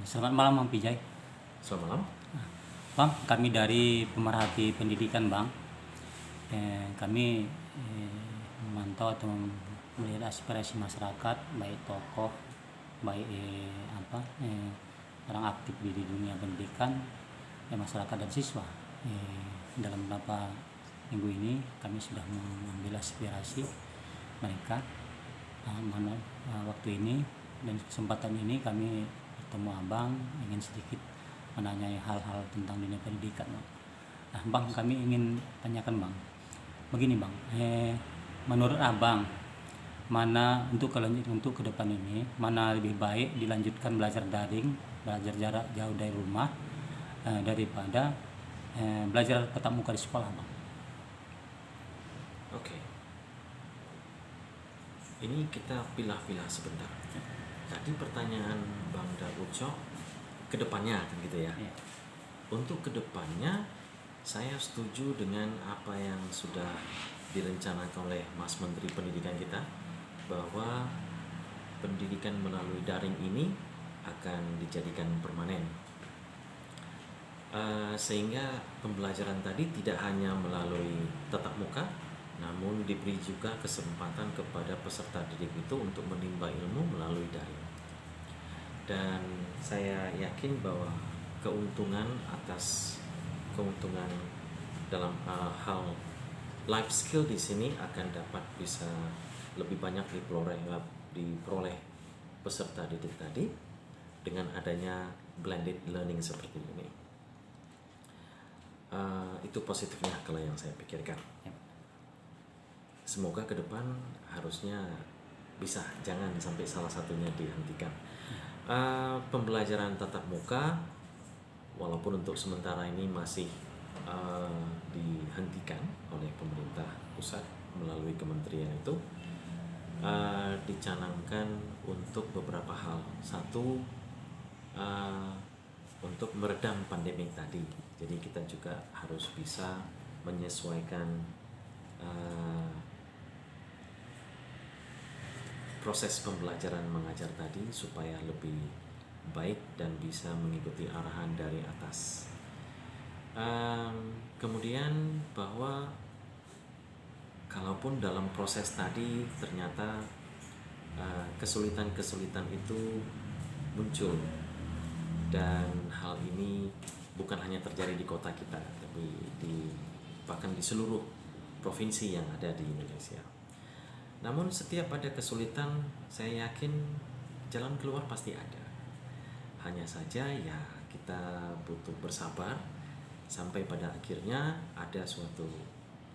Selamat malam Bang Pijay. Selamat malam. Bang, kami dari Pemerhati Pendidikan Bang. Kami memantau atau melihat aspirasi masyarakat, baik tokoh, baik orang aktif di dunia pendidikan, masyarakat dan siswa. Dalam beberapa minggu ini kami sudah mengambil aspirasi mereka. Waktu ini dan kesempatan ini kami bertemu Abang ingin sedikit menanyai hal-hal tentang dunia pendidikan, Bang. Nah, Bang, kami ingin tanyakan, Bang. Begini, Bang. Menurut Abang, mana untuk ke depan ini, mana lebih baik dilanjutkan belajar daring, belajar jarak jauh dari rumah, daripada belajar tatap muka di sekolah, Bang? Oke. Ini kita pilah-pilah sebentar. Tadi pertanyaan Bang Daruco kedepannya kan gitu ya. Ya. Untuk kedepannya saya setuju dengan apa yang sudah direncanakan oleh Mas Menteri Pendidikan kita, bahwa pendidikan melalui daring ini akan dijadikan permanen. Sehingga pembelajaran tadi tidak hanya melalui tatap muka, namun diberi juga kesempatan kepada peserta didik itu untuk menimba ilmu melalui daring. Dan saya yakin bahwa keuntungan dalam hal life skill di sini akan dapat bisa lebih banyak diperoleh peserta didik tadi dengan adanya blended learning seperti ini. Itu positifnya kalau yang saya pikirkan. Ya. Semoga ke depan harusnya bisa, jangan sampai salah satunya dihentikan. Pembelajaran tatap muka walaupun untuk sementara ini masih dihentikan oleh pemerintah pusat melalui kementerian itu, dicanangkan untuk beberapa hal. Satu, untuk meredam pandemi tadi. Jadi kita juga harus bisa menyesuaikan proses pembelajaran mengajar tadi supaya lebih baik dan bisa mengikuti arahan dari atas. Kemudian bahwa kalaupun dalam proses tadi ternyata kesulitan-kesulitan itu muncul, dan hal ini bukan hanya terjadi di kota kita, tapi bahkan di seluruh provinsi yang ada di Indonesia. Namun setiap ada kesulitan, saya yakin jalan keluar pasti ada. Hanya saja ya kita butuh bersabar sampai pada akhirnya ada suatu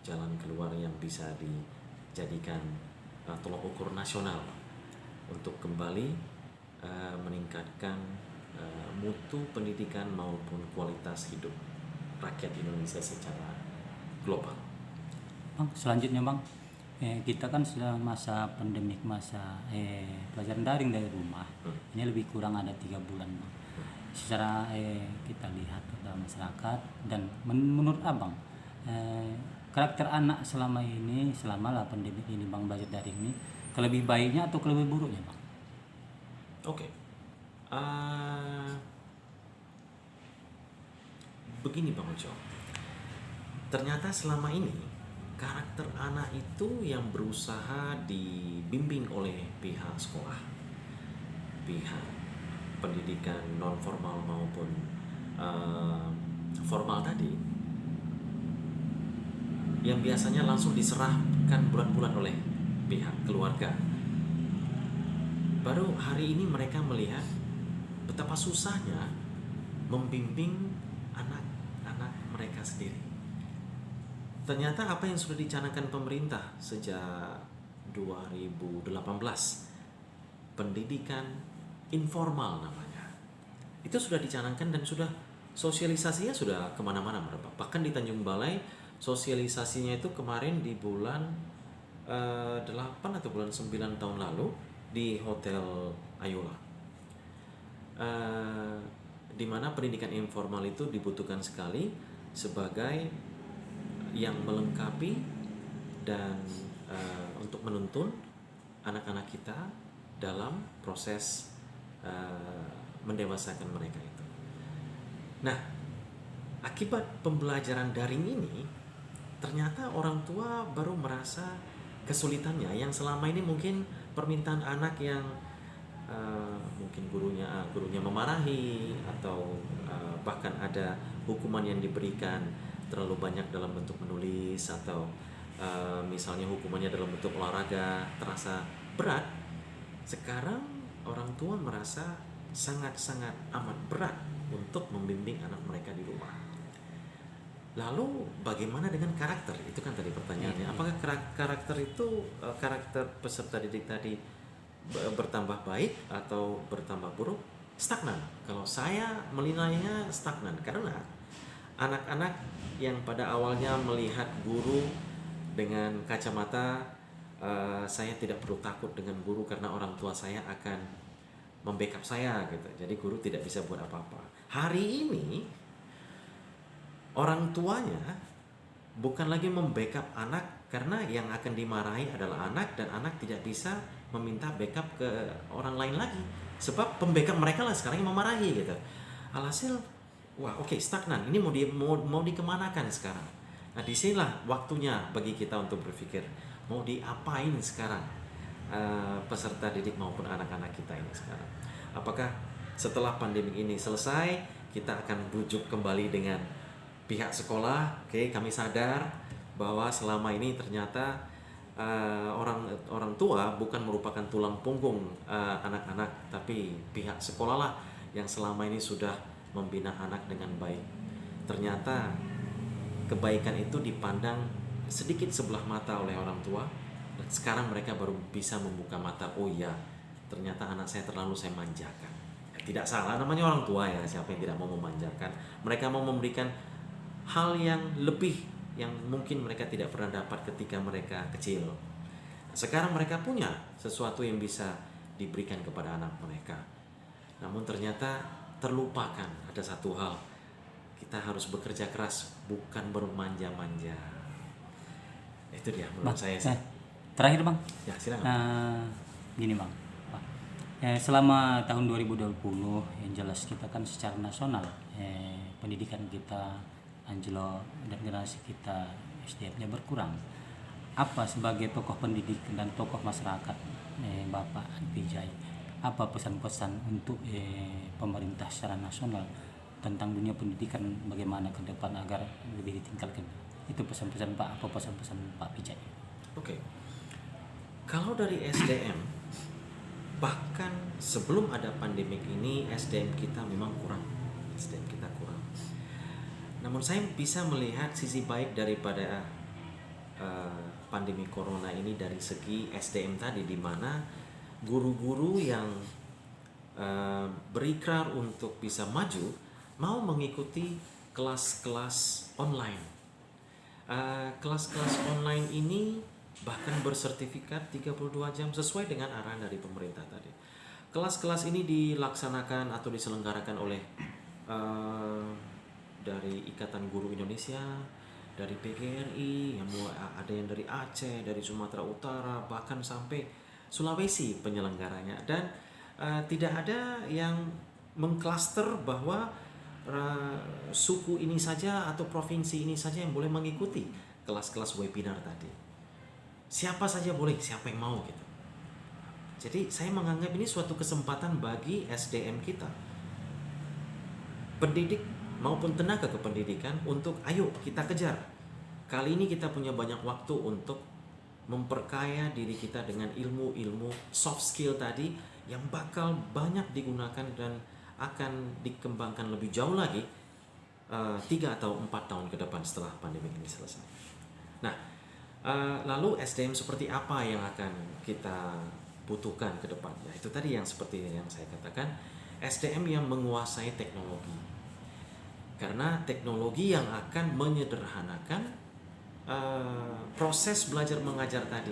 jalan keluar yang bisa dijadikan tolok ukur nasional untuk kembali meningkatkan mutu pendidikan maupun kualitas hidup rakyat Indonesia secara global. Bang, selanjutnya Bang, kita kan sudah masa pandemik, masa pelajaran daring dari rumah. Ini lebih kurang ada 3 bulan Bang. Secara kita lihat pada masyarakat dan menurut Abang, karakter anak selama lah pandemik ini Bang, belajar daring ini, kelebih baiknya atau kelebih buruknya Bang? Oke. Begini Bang Ujo, ternyata selama ini karakter anak itu yang berusaha dibimbing oleh pihak sekolah, pihak pendidikan non formal maupun formal tadi, yang biasanya langsung diserahkan bulan-bulan oleh pihak keluarga. Baru hari ini mereka melihat betapa susahnya membimbing anak-anak mereka sendiri. Ternyata apa yang sudah dicanangkan pemerintah sejak 2018, pendidikan informal namanya, itu sudah dicanangkan dan sudah sosialisasinya sudah kemana-mana merebak. Bahkan di Tanjung Balai sosialisasinya itu kemarin di bulan 8 atau bulan 9 tahun lalu di Hotel Ayora, di mana pendidikan informal itu dibutuhkan sekali sebagai yang melengkapi dan untuk menuntun anak-anak kita dalam proses mendewasakan mereka itu. Nah, akibat pembelajaran daring ini, ternyata orang tua baru merasa kesulitannya yang selama ini mungkin permintaan anak yang mungkin gurunya memarahi, atau bahkan ada hukuman yang diberikan terlalu banyak dalam bentuk menulis, atau misalnya hukumannya dalam bentuk olahraga terasa berat. Sekarang orang tua merasa sangat-sangat amat berat untuk membimbing anak mereka di rumah. Lalu bagaimana dengan karakter? Itu kan tadi pertanyaannya. Apakah karakter itu, karakter peserta didik tadi bertambah baik atau bertambah buruk? Stagnan. Kalau saya menilainya stagnan, karena anak-anak yang pada awalnya melihat guru dengan kacamata saya tidak perlu takut dengan guru karena orang tua saya akan membackup saya gitu. Jadi guru tidak bisa buat apa-apa. Hari ini orang tuanya bukan lagi membackup anak, karena yang akan dimarahi adalah anak, dan anak tidak bisa meminta backup ke orang lain lagi sebab pembackup mereka lah sekarang yang memarahi gitu. Alhasil, wah oke, stagnan. Ini mau dikemanakan sekarang? Nah, disinilah waktunya bagi kita untuk berpikir mau diapain sekarang peserta didik maupun anak-anak kita ini sekarang. Apakah setelah pandemi ini selesai kita akan rujuk kembali dengan pihak sekolah? Oke, kami sadar bahwa selama ini ternyata orang tua bukan merupakan tulang punggung anak-anak, tapi pihak sekolah lah yang selama ini sudah membina anak dengan baik. Ternyata kebaikan itu dipandang sedikit sebelah mata oleh orang tua, dan sekarang mereka baru bisa membuka mata. Oh iya, ternyata anak saya terlalu saya manjakan. Tidak salah, namanya orang tua ya, siapa yang tidak mau memanjakan. Mereka mau memberikan hal yang lebih yang mungkin mereka tidak pernah dapat ketika mereka kecil. Sekarang mereka punya sesuatu yang bisa diberikan kepada anak mereka. Namun ternyata terlupakan ada satu hal. Kita harus bekerja keras, bukan bermanja-manja. Itu dia menurut saya sih. Terakhir Bang. Ya, silakan. Gini Bang. Selama tahun 2020 yang jelas kita kan secara nasional pendidikan kita anjlok dan generasi kita SDM-nya berkurang. Apa sebagai tokoh pendidik dan tokoh masyarakat Bapak Vijay, apa pesan-pesan untuk pemerintah secara nasional tentang dunia pendidikan, bagaimana ke depan agar lebih ditingkatkan? Itu pesan-pesan Pak, apa pesan-pesan Pak Vijay? Oke. Kalau dari SDM, bahkan sebelum ada pandemik ini SDM kita memang kurang. SDM kita kurang. Namun saya bisa melihat sisi baik daripada pandemi corona ini dari segi SDM tadi, di mana guru-guru yang berikrar untuk bisa maju mau mengikuti kelas-kelas online. Kelas-kelas online ini bahkan bersertifikat 32 jam sesuai dengan arahan dari pemerintah tadi. Kelas-kelas ini dilaksanakan atau diselenggarakan oleh dari Ikatan Guru Indonesia, dari PGRI, yang ada yang dari Aceh, dari Sumatera Utara, bahkan sampai Sulawesi penyelenggaranya. Dan tidak ada yang mengklaster bahwa suku ini saja atau provinsi ini saja yang boleh mengikuti kelas-kelas webinar tadi. Siapa saja boleh, siapa yang mau gitu. Jadi saya menganggap ini suatu kesempatan bagi SDM kita, pendidik maupun tenaga kependidikan, untuk ayo kita kejar. Kali ini kita punya banyak waktu untuk memperkaya diri kita dengan ilmu-ilmu soft skill tadi yang bakal banyak digunakan dan akan dikembangkan lebih jauh lagi 3 atau 4 tahun ke depan setelah pandemi ini selesai. Nah, lalu SDM seperti apa yang akan kita butuhkan ke depannya? Itu tadi yang seperti yang saya katakan, SDM yang menguasai teknologi. Karena teknologi yang akan menyederhanakan proses belajar mengajar tadi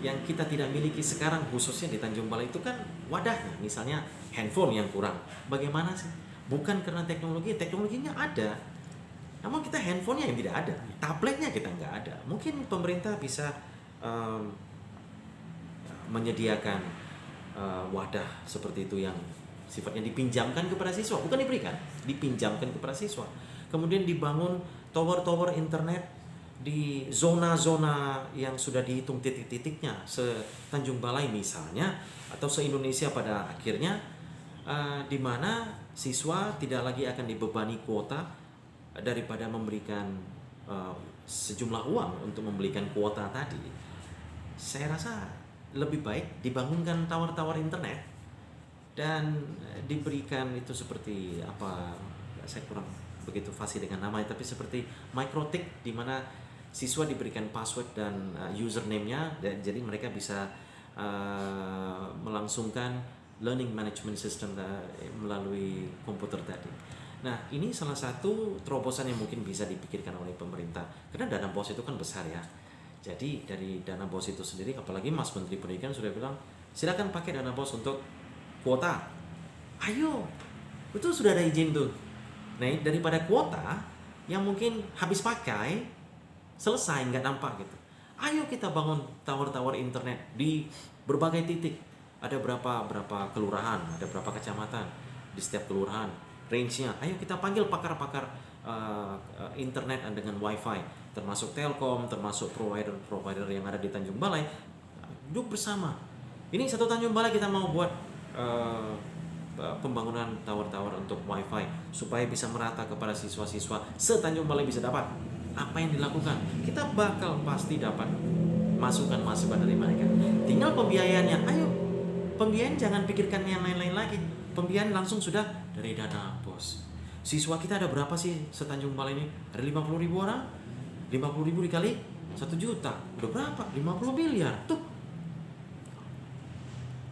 yang kita tidak miliki sekarang, khususnya di Tanjung Balai itu kan wadahnya, misalnya handphone yang kurang. Bagaimana sih? Bukan karena teknologinya ada, namun kita handphonenya yang tidak ada, tabletnya kita nggak ada. Mungkin pemerintah bisa menyediakan wadah seperti itu yang sifatnya dipinjamkan kepada siswa, bukan diberikan, dipinjamkan kepada siswa. Kemudian dibangun tower-tower internet di zona-zona yang sudah dihitung titik-titiknya, se-Tanjung Balai misalnya, atau se-Indonesia pada akhirnya, di mana siswa tidak lagi akan dibebani kuota daripada memberikan sejumlah uang untuk membelikan kuota tadi. Saya rasa lebih baik dibangunkan tower-tower internet dan diberikan itu seperti apa, saya kurang begitu fasih dengan namanya, tapi seperti microtik di mana siswa diberikan password dan username-nya, dan jadi mereka bisa melangsungkan learning management system melalui komputer tadi. Nah, ini salah satu terobosan yang mungkin bisa dipikirkan oleh pemerintah, karena dana BOS itu kan besar ya. Jadi dari dana BOS itu sendiri, apalagi Mas Menteri Pendidikan sudah bilang silakan pakai dana BOS untuk kuota. Ayo, itu sudah ada izin tuh. Nah, daripada kuota yang mungkin habis pakai, selesai nggak nampak gitu. Ayo kita bangun tower-tower internet di berbagai titik. Ada berapa kelurahan, ada berapa kecamatan di setiap kelurahan, range-nya. Ayo kita panggil pakar-pakar internet dengan wifi, termasuk Telkom, termasuk provider yang ada di Tanjung Balai, duduk bersama. Ini satu Tanjung Balai kita mau buat pembangunan tower-tower untuk wifi supaya bisa merata kepada siswa-siswa se-Tanjung Balai bisa dapat. Apa yang dilakukan? Kita bakal pasti dapat masukan-masukan dari mereka. Tinggal pembiayaannya. Ayo, pembiayaan jangan pikirkan yang lain-lain lagi. Pembiayaan langsung sudah dari dana BOS. Siswa kita ada berapa sih se-Tanjung Balai ini? Ada 50.000 orang. 50.000 dikali 1 juta. Udah berapa? 50 miliar. Tuh.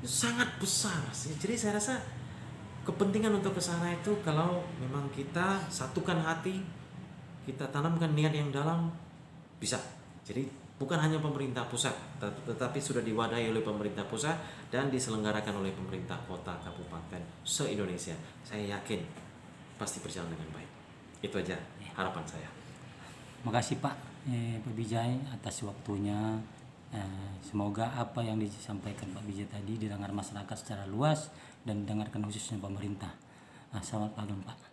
Sangat besar sih. Jadi saya rasa kepentingan untuk ke sana itu kalau memang kita satukan hati, kita tanamkan niat yang dalam, bisa. Jadi bukan hanya pemerintah pusat, tetapi sudah diwadahi oleh pemerintah pusat dan diselenggarakan oleh pemerintah kota, kabupaten, se-Indonesia. Saya yakin pasti berjalan dengan baik. Itu aja harapan saya. Makasih Pak Bijay atas waktunya. Semoga apa yang disampaikan Pak Bijay tadi didengar masyarakat secara luas dan didengarkan khususnya pemerintah. Selamat pagi Pak.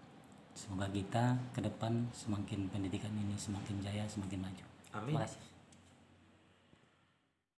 Semoga kita ke depan semakin pendidikan ini semakin jaya, semakin maju. Amin. Terima kasih.